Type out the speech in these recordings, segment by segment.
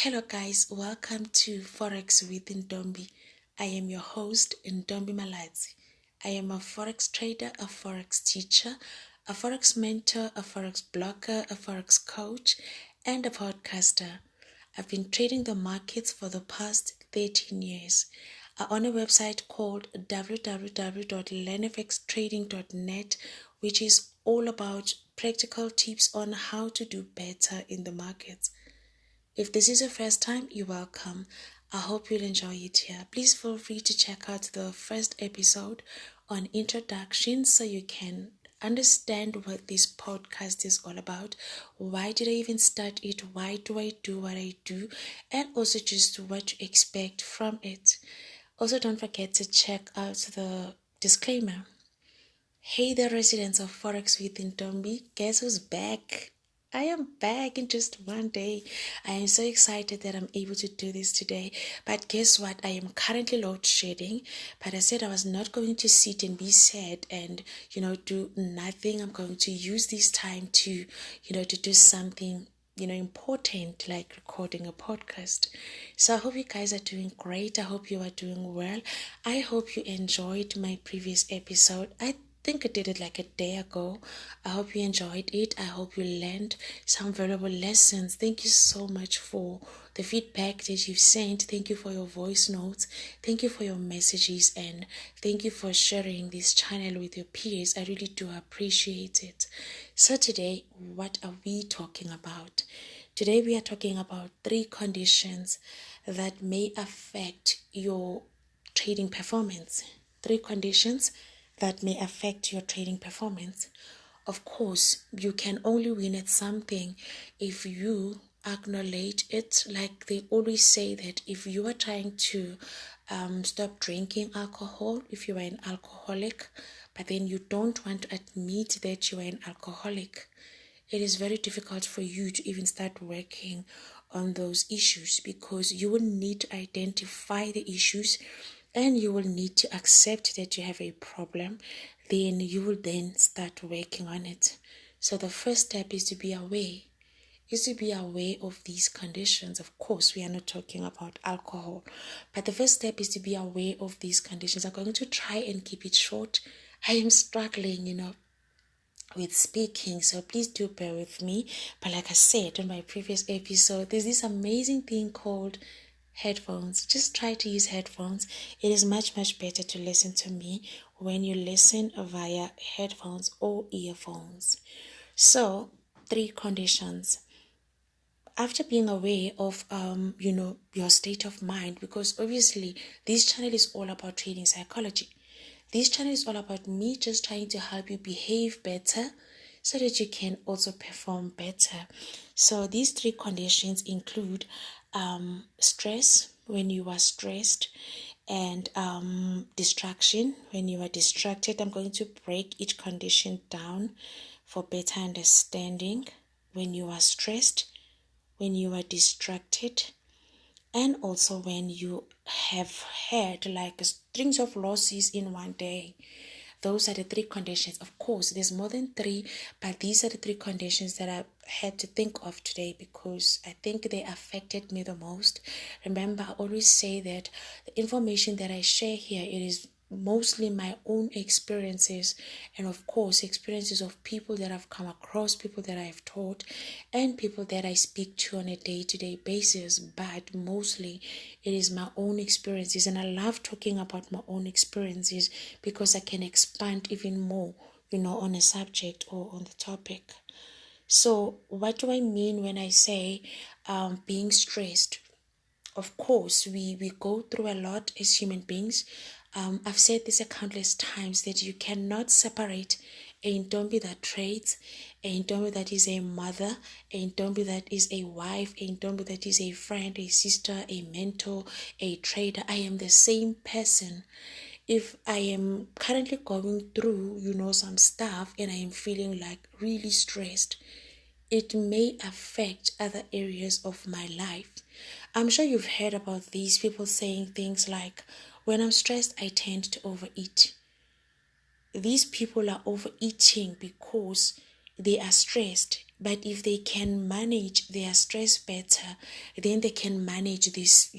Hello guys, welcome to Forex with Ndombi. I am your host Ndombi Malazi. I am a Forex trader, a Forex teacher, a Forex mentor, a Forex blogger, a Forex coach, and a podcaster. I've been trading the markets for the past 13 years. I own a website called www.learnfxtrading.net, which is all about practical tips on how to do better in the markets. If this is your first time, you're welcome. I hope you'll enjoy it here. Please feel free to check out the first episode on introduction so you can understand what this podcast is all about. Why did I even start it? Why do I do what I do? And also just what to expect from it. Also, don't forget to check out the disclaimer. Hey there, residents of Forex with Ndombi. Guess who's back? I am back in just one day. I am so excited that I'm able to do this today. But guess what? I am currently load shedding. But I said I was not going to sit and be sad and, do nothing. I'm going to use this time to do something important, like recording a podcast. So I hope you guys are doing great. I hope you are doing well. I hope you enjoyed my previous episode. I think I did it like a day ago. I hope you enjoyed it. I hope you learned some valuable lessons. Thank you so much for the feedback that you've sent. Thank you for your voice notes. Thank you for your messages, and thank you for sharing this channel with your peers. I really do appreciate it. So today, what are we talking about? Today we are talking about 3 conditions that may affect your trading performance. 3 conditions that may affect your trading performance. Of course, you can only win at something if you acknowledge it. Like they always say that if you are trying to stop drinking alcohol, if you are an alcoholic, but then you don't want to admit that you are an alcoholic, it is very difficult for you to even start working on those issues, because you will need to identify the issues and you will need to accept that you have a problem. Then you will then start working on it. So the first step is to be aware. Of these conditions. Of course, we are not talking about alcohol, but the first step is to be aware of these conditions. I'm going to try and keep it short. I am struggling, with speaking, so please do bear with me. But like I said in my previous episode, there's this amazing thing called headphones. Just try to use headphones. It is much better to listen to me when you listen via headphones or earphones. So 3 conditions. After being aware of your state of mind, because obviously this channel is all about trading psychology. This channel is all about me just trying to help you behave better so that you can also perform better. So these 3 conditions include stress, when you are stressed, and distraction, when you are distracted. I'm going to break each condition down for better understanding. When you are stressed, when you are distracted, and also when you have had like strings of losses in one day. Those are the 3 conditions. Of course, there's more than 3, but these are the 3 conditions that I had to think of today because I think they affected me the most. Remember, I always say that the information that I share here, it is mostly my own experiences, and of course experiences of people that I've come across, people that I've taught, and people that I speak to on a day-to-day basis. But mostly it is my own experiences, and I love talking about my own experiences because I can expand even more on a subject or on the topic. So what do I mean when I say being stressed? Of course, we go through a lot as human beings. I've said this countless times that you cannot separate a Ndombi that trades, a Ndombi that is a mother, a Ndombi that is a wife, a Ndombi that is a friend, a sister, a mentor, a trader. I am the same person. If I am currently going through, some stuff and I am feeling like really stressed, it may affect other areas of my life. I'm sure you've heard about these people saying things like, when I'm stressed, I tend to overeat. These people are overeating because they are stressed. But if they can manage their stress better, then they can manage this,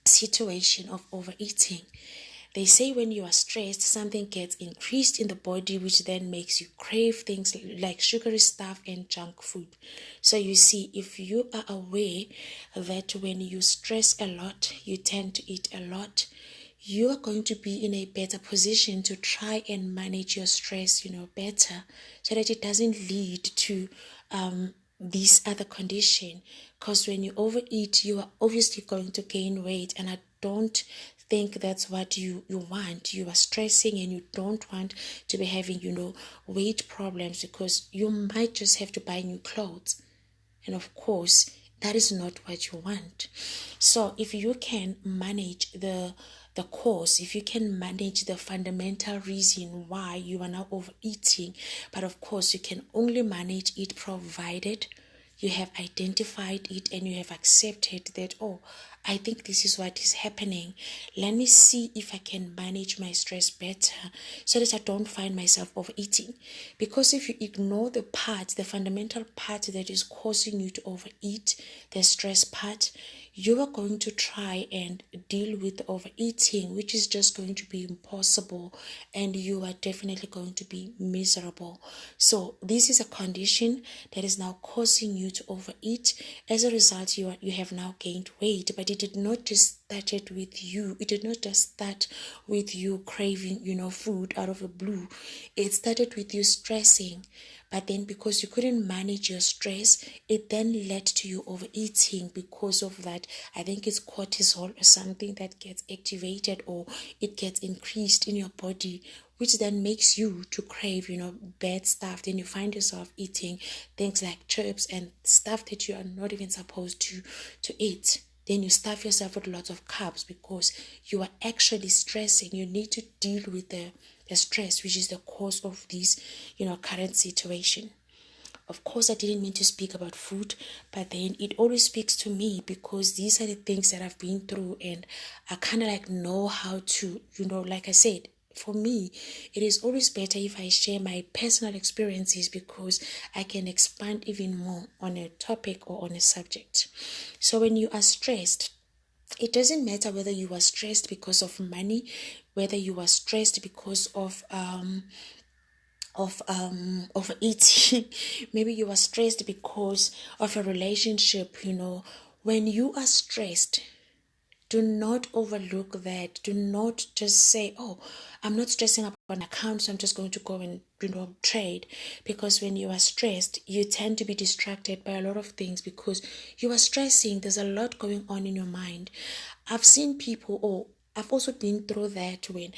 situation of overeating. They say when you are stressed, something gets increased in the body, which then makes you crave things like sugary stuff and junk food. So you see, if you are aware that when you stress a lot, you tend to eat a lot, you are going to be in a better position to try and manage your stress, better, so that it doesn't lead to this other condition. Because when you overeat, you are obviously going to gain weight, and I don't think that's what you want. You are stressing and you don't want to be having weight problems, because you might just have to buy new clothes, and of course that is not what you want. So if you can manage the cause, if you can manage the fundamental reason why you are now overeating, but of course you can only manage it provided you have identified it and you have accepted that, oh, I think this is what is happening. Let me see if I can manage my stress better so that I don't find myself overeating. Because if you ignore the fundamental part that is causing you to overeat, the stress part, you are going to try and deal with overeating, which is just going to be impossible, and you are definitely going to be miserable. So this is a condition that is now causing you to overeat. As a result, you have now gained weight, but it did not just started with you. It did not just start with you craving, food out of the blue. It started with you stressing. But then because you couldn't manage your stress, it then led to you overeating. Because of that, I think it's cortisol or something that gets activated or it gets increased in your body, which then makes you to crave, bad stuff. Then you find yourself eating things like chips and stuff that you are not even supposed to eat. Then you stuff yourself with lots of carbs because you are actually stressing. You need to deal with the stress, which is the cause of this, current situation. Of course, I didn't mean to speak about food, but then it always speaks to me because these are the things that I've been through, and I kind of know how to, like I said, for me, it is always better if I share my personal experiences because I can expand even more on a topic or on a subject. So when you are stressed, it doesn't matter whether you are stressed because of money, whether you are stressed because of eating. Maybe you are stressed because of a relationship. When you are stressed, do not overlook that. Do not just say, oh, I'm not stressing about an account, so I'm just going to go and trade. Because when you are stressed, you tend to be distracted by a lot of things because you are stressing. There's a lot going on in your mind. I've seen people, or I've also been through that when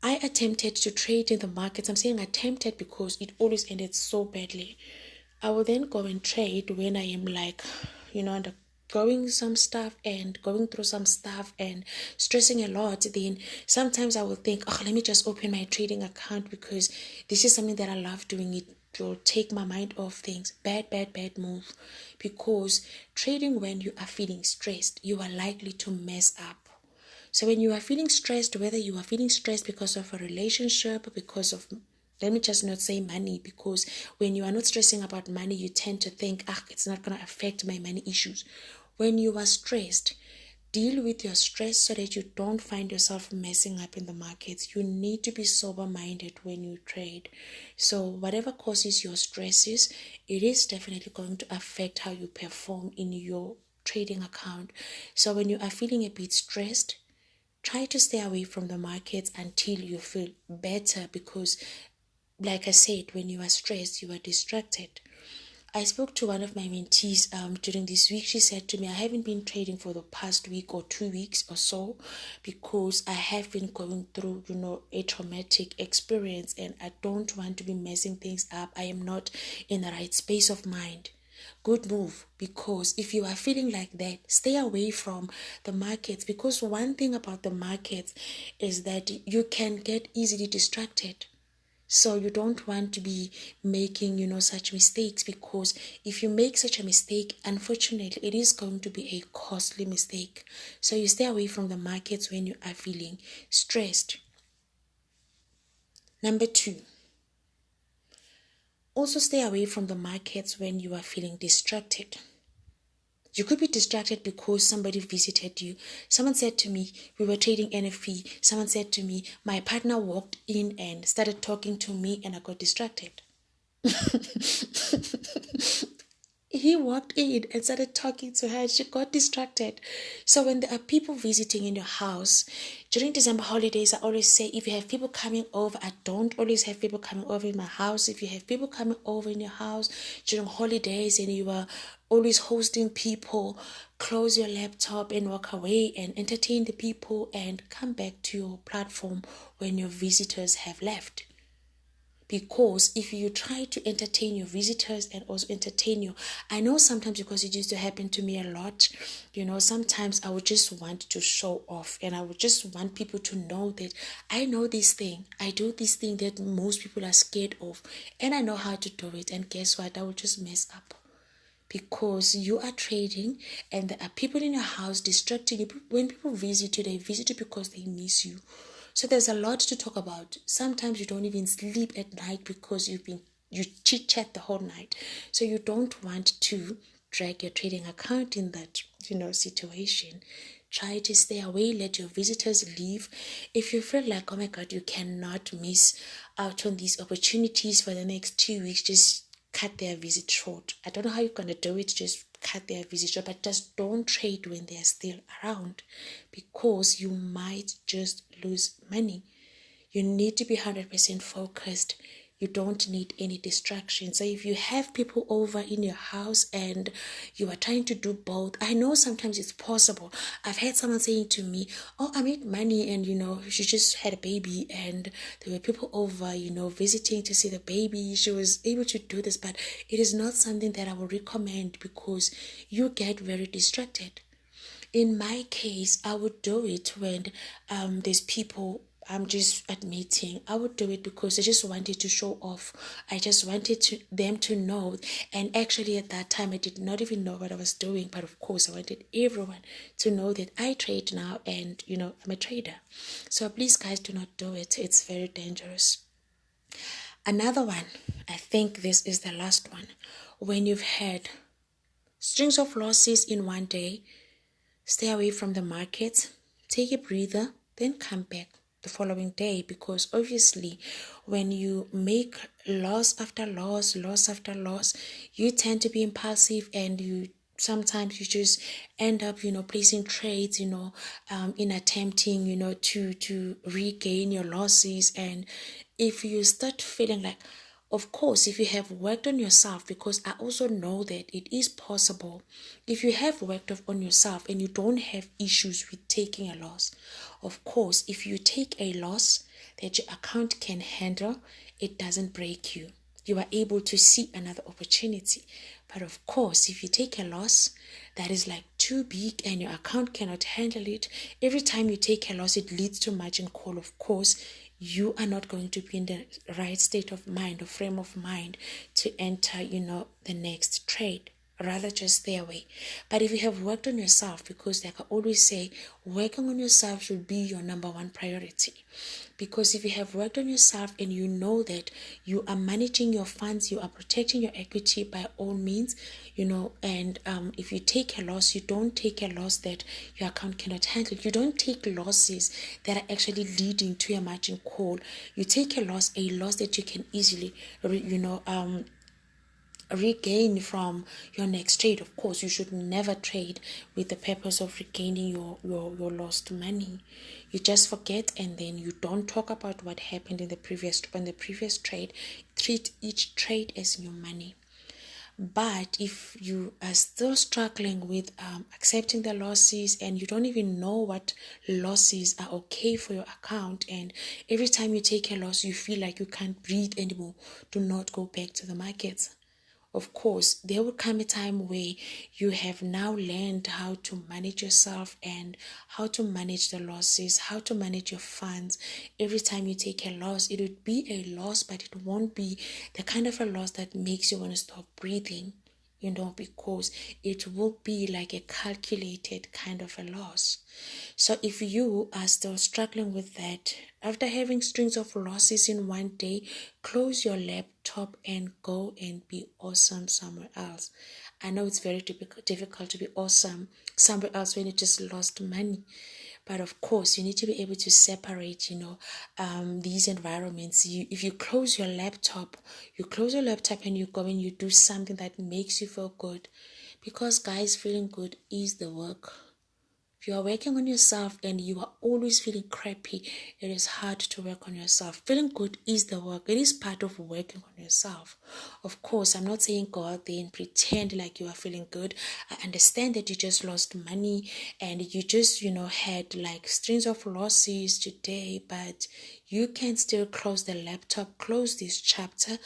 I attempted to trade in the markets. I'm saying attempted because it always ended so badly. I will then go and trade when I am like, undergoing some stuff and going through some stuff and stressing a lot. Then sometimes I will think, oh, let me just open my trading account because this is something that I love doing. It will take my mind off things. Bad move. Because trading when you are feeling stressed, you are likely to mess up. So when you are feeling stressed, whether you are feeling stressed because of a relationship, because of, let me just not say money, because when you are not stressing about money, you tend to think, it's not going to affect my money issues. When you are stressed, deal with your stress so that you don't find yourself messing up in the markets. You need to be sober-minded when you trade. So whatever causes your stresses, it is definitely going to affect how you perform in your trading account. So when you are feeling a bit stressed, try to stay away from the markets until you feel better because, like I said, when you are stressed, you are distracted. I spoke to one of my mentees during this week. She said to me, I haven't been trading for the past week or 2 weeks or so because I have been going through, a traumatic experience and I don't want to be messing things up. I am not in the right space of mind. Good move, because if you are feeling like that, stay away from the markets, because one thing about the markets is that you can get easily distracted. So you don't want to be making, such mistakes, because if you make such a mistake, unfortunately, it is going to be a costly mistake. So you stay away from the markets when you are feeling stressed. Number 2, Also, stay away from the markets when you are feeling distracted. You could be distracted because somebody visited you. Someone said to me, we were trading NFP. Someone said to me, my partner walked in and started talking to me and I got distracted. He walked in and started talking to her. She got distracted. So when there are people visiting in your house, during December holidays, I always say, if you have people coming over, I don't always have people coming over in my house. If you have people coming over in your house during holidays and you are always hosting people, close your laptop and walk away and entertain the people and come back to your platform when your visitors have left. Because if you try to entertain your visitors and also entertain you, I know sometimes, because it used to happen to me a lot, sometimes I would just want to show off and I would just want people to know that I know this thing. I do this thing that most people are scared of and I know how to do it. And guess what? I would just mess up. Because you are trading and there are people in your house distracting you. When people visit you, they visit you because they miss you. So there's a lot to talk about. Sometimes you don't even sleep at night because you chit chat the whole night. So you don't want to drag your trading account in that situation. Try to stay away. Let your visitors leave. If you feel like, oh my God, you cannot miss out on these opportunities for the next 2 weeks, just cut their visit short. I don't know how you're going to do it. Just cut their visit short, but just don't trade when they're still around, because you might just lose money. You need to be 100% focused. You don't need any distraction. So if you have people over in your house and you are trying to do both, I know sometimes it's possible. I've had someone saying to me, oh, I made money and, she just had a baby and there were people over, visiting to see the baby. She was able to do this, but it is not something that I would recommend because you get very distracted. In my case, I would do it when there's people I'm just admitting. I would do it because I just wanted to show off. I just wanted them to know. And actually at that time, I did not even know what I was doing. But of course, I wanted everyone to know that I trade now and, I'm a trader. So please, guys, do not do it. It's very dangerous. Another one, I think this is the last one. When you've had strings of losses in one day, stay away from the market, take a breather, then come back the following day, because obviously when you make loss after loss after loss, you tend to be impulsive and sometimes you just end up placing trades in attempting to regain your losses. And if you start feeling like, of course, if you have worked on yourself, because I also know that it is possible, if you have worked on yourself and you don't have issues with taking a loss, of course, if you take a loss that your account can handle, it doesn't break you. You are able to see another opportunity. But of course, if you take a loss that is like too big and your account cannot handle it, every time you take a loss, it leads to margin call. Of course, you are not going to be in the right state of mind or frame of mind to enter, the next trade. Rather just stay away. But if you have worked on yourself, because like I always say, working on yourself should be your number one priority. Because if you have worked on yourself and you know that you are managing your funds, you are protecting your equity by all means, and if you take a loss, you don't take a loss that your account cannot handle. You don't take losses that are actually leading to a margin call. You take a loss that you can easily, regain from your next trade. Of course, you should never trade with the purpose of regaining your lost money. You just forget and then you don't talk about what happened in the previous trade. Treat each trade as new money. But if you are still struggling with accepting the losses and you don't even know what losses are okay for your account, and every time you take a loss you feel like you can't breathe anymore, do not go back to the markets. Of course, there will come a time where you have now learned how to manage yourself and how to manage the losses, how to manage your funds. Every time you take a loss, it would be a loss, but it won't be the kind of a loss that makes you want to stop breathing. because it will be like a calculated kind of a loss. So if you are still struggling with that, after having strings of losses in one day, close your laptop and go and be awesome somewhere else. I know it's very difficult to be awesome somewhere else when you just lost money. But of course, you need to be able to separate, these environments. If you close your laptop, and you go and you do something that makes you feel good. Because guys, feeling good is the work. If you are working on yourself and you are always feeling crappy, it is hard to work on yourself. Feeling good is the work. It is part of working on yourself. Of course, I'm not saying go out there and pretend like you are feeling good. I understand that you just lost money and you just, had like strings of losses today, but you can still close the laptop, close this chapter.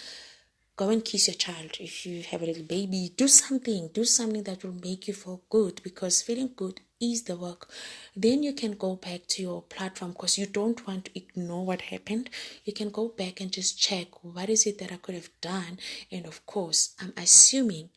Go and kiss your child. If you have a little baby, do something that will make you feel good, because feeling good is the work. Then you can go back to your platform, because you don't want to ignore what happened. You can go back and just check, what is it that I could have done? And of course, I'm assuming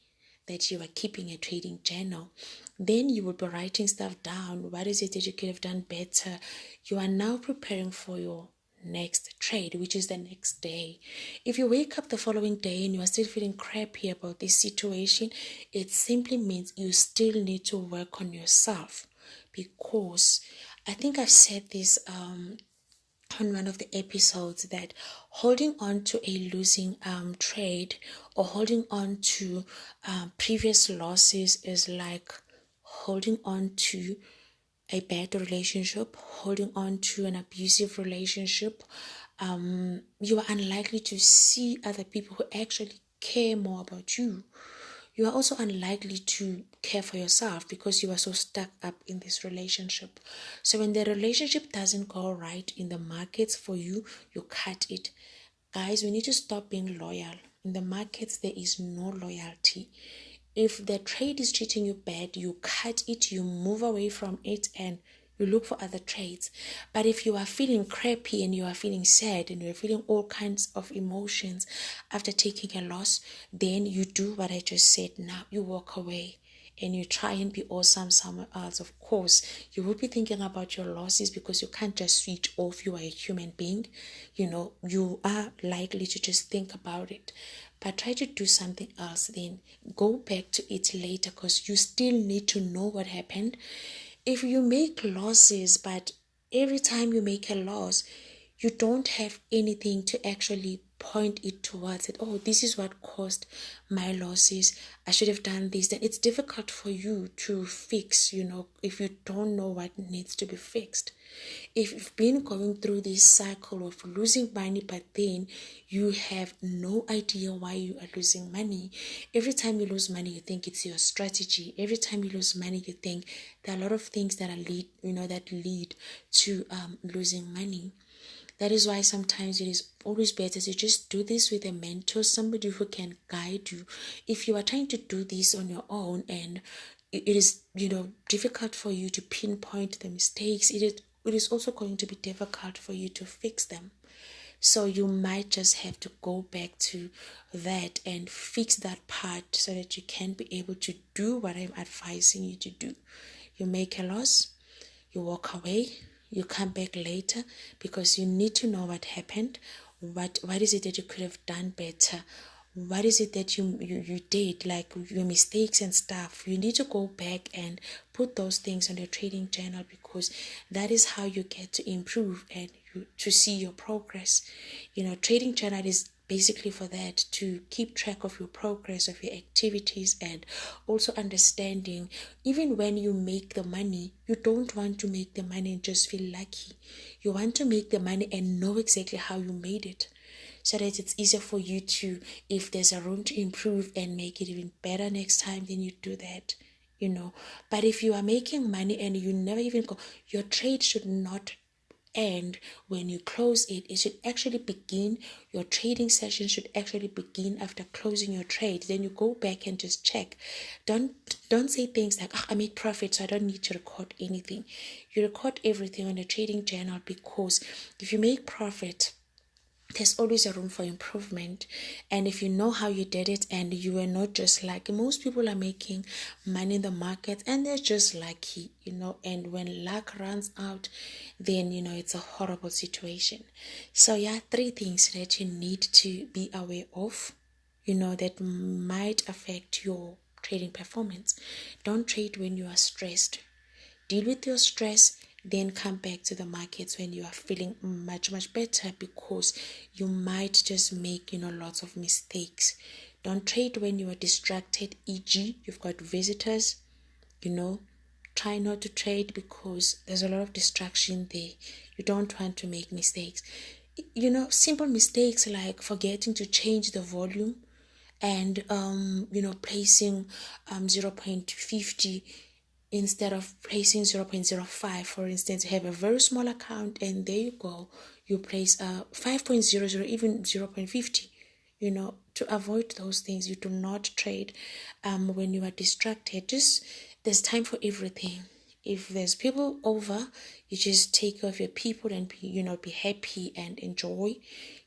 that you are keeping a trading journal. Then you will be writing stuff down. What is it that you could have done better? You are now preparing for your next trade, which is the next day. If you wake up the following day and you are still feeling crappy about this situation, it simply means you still need to work on yourself. Because I think I've said this on one of the episodes, that holding on to a losing trade or holding on to previous losses is like holding on to a bad relationship, holding on to an abusive relationship. You are unlikely to see other people who actually care more about you. You are also unlikely to care for yourself because you are so stuck up in this relationship. So when the relationship doesn't go right in the markets for you, you cut it. Guys, we need to stop being loyal. In the markets, there is no loyalty. If the trade is treating you bad, you cut it, you move away from it, and you look for other trades. But if you are feeling crappy and you are feeling sad and you're feeling all kinds of emotions after taking a loss, then you do what I just said now. You walk away and you try and be awesome somewhere else. Of course, you will be thinking about your losses because you can't just switch off. You are a human being. You are likely to just think about it. But try to do something else, then go back to it later, because you still need to know what happened. If you make losses, but every time you make a loss, you don't have anything to actually point it towards it. Oh, this is what caused my losses. I should have done this. Then it's difficult for you to fix, if you don't know what needs to be fixed. If you've been going through this cycle of losing money, but then you have no idea why you are losing money. Every time you lose money, you think it's your strategy. Every time you lose money, you think there are a lot of things that lead to losing money. That is why sometimes it is always better to just do this with a mentor, somebody who can guide you. If you are trying to do this on your own and it is, difficult for you to pinpoint the mistakes, it is also going to be difficult for you to fix them. So you might just have to go back to that and fix that part so that you can be able to do what I'm advising you to do. You make a loss, you walk away, you come back later, because you need to know what happened. What is it that you could have done better? What is it that you did, like your mistakes and stuff? You need to go back and put those things on your trading journal, because that is how you get to improve and to see your progress. Trading journal is basically for that, to keep track of your progress, of your activities, and also understanding, even when you make the money, you don't want to make the money and just feel lucky. You want to make the money and know exactly how you made it, so that it's easier for you to, if there's a room to improve and make it even better next time, then you do that. But if you are making money and you never even go, your trade should not end when you close it. It should actually begin, your trading session should actually begin after closing your trade. Then you go back and just check. Don't say things like, I made profit, so I don't need to record anything. You record everything on a trading journal, because if you make profit, there's always a room for improvement. And if you know how you did it and you are not just like most people are making money in the market and they're just lucky, and when luck runs out, then it's a horrible situation. So yeah, 3 things that you need to be aware of, that might affect your trading performance. Don't trade when you are stressed. Deal with your stress, then come back to the markets when you are feeling much better, because you might just make lots of mistakes. Don't trade when you are distracted, e.g. you've got visitors. Try not to trade because there's a lot of distraction there. You don't want to make mistakes. Simple mistakes like forgetting to change the volume and placing 0.50 instead of placing 0.05. For instance, you have a very small account and there you go, you place 5.00, even 0.50. To avoid those things, you do not trade when you are distracted. Just there's time for everything. If there's people over, you just take care of your people and be happy and enjoy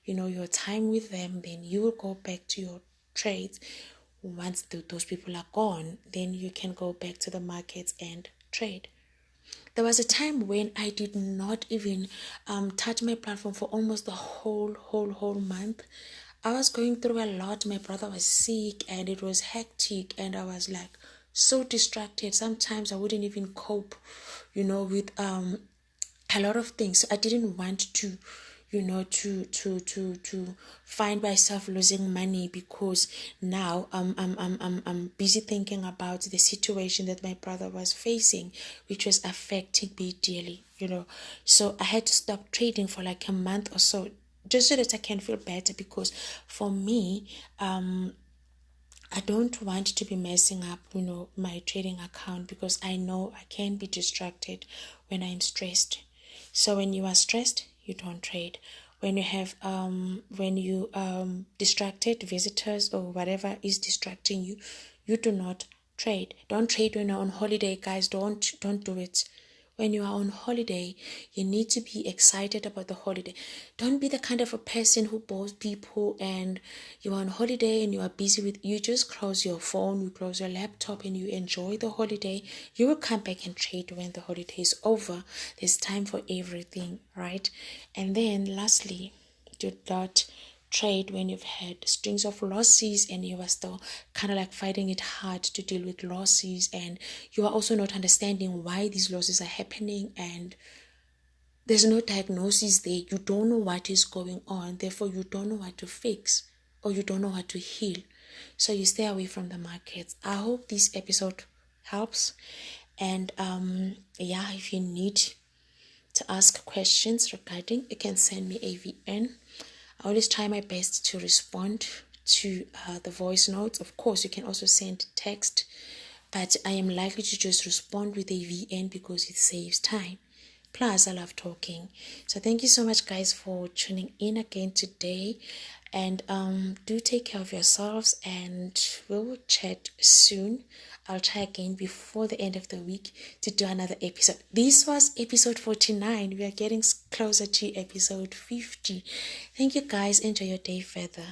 your time with them. Then you will go back to your trades. Once those people are gone, then you can go back to the markets and trade. There was a time when I did not even touch my platform for almost the whole month. I was going through a lot. My brother was sick and it was hectic and I was like so distracted. Sometimes I wouldn't even cope, with a lot of things. So I didn't want to to find myself losing money, because now I'm busy thinking about the situation that my brother was facing, which was affecting me dearly. So I had to stop trading for like a month or so, just so that I can feel better, because for me I don't want to be messing up my trading account, because I know I can be distracted when I'm stressed. So when you are stressed, you don't trade. When you have distracted visitors or whatever is distracting you, you do not trade. Don't trade when you're on holiday, guys. Don't do it. When you are on holiday, you need to be excited about the holiday. Don't be the kind of a person who bores people and you are on holiday and you are busy with, you just close your phone, you close your laptop and you enjoy the holiday. You will come back and trade when the holiday is over. There's time for everything, right? And then lastly, do not trade when you've had strings of losses and you are still kind of like fighting it hard to deal with losses, and you are also not understanding why these losses are happening, and there's no diagnosis there. You don't know what is going on, therefore you don't know what to fix or you don't know what to heal, so you stay away from the markets. I hope this episode helps, and if you need to ask questions regarding, you can send me a VN. I always try my best to respond to the voice notes. Of course, you can also send text, but I am likely to just respond with a VN because it saves time. Plus, I love talking. So thank you so much, guys, for tuning in again today. And do take care of yourselves, and we'll chat soon. I'll try again before the end of the week to do another episode. This was episode 49. We are getting closer to episode 50. Thank you, guys. Enjoy your day further.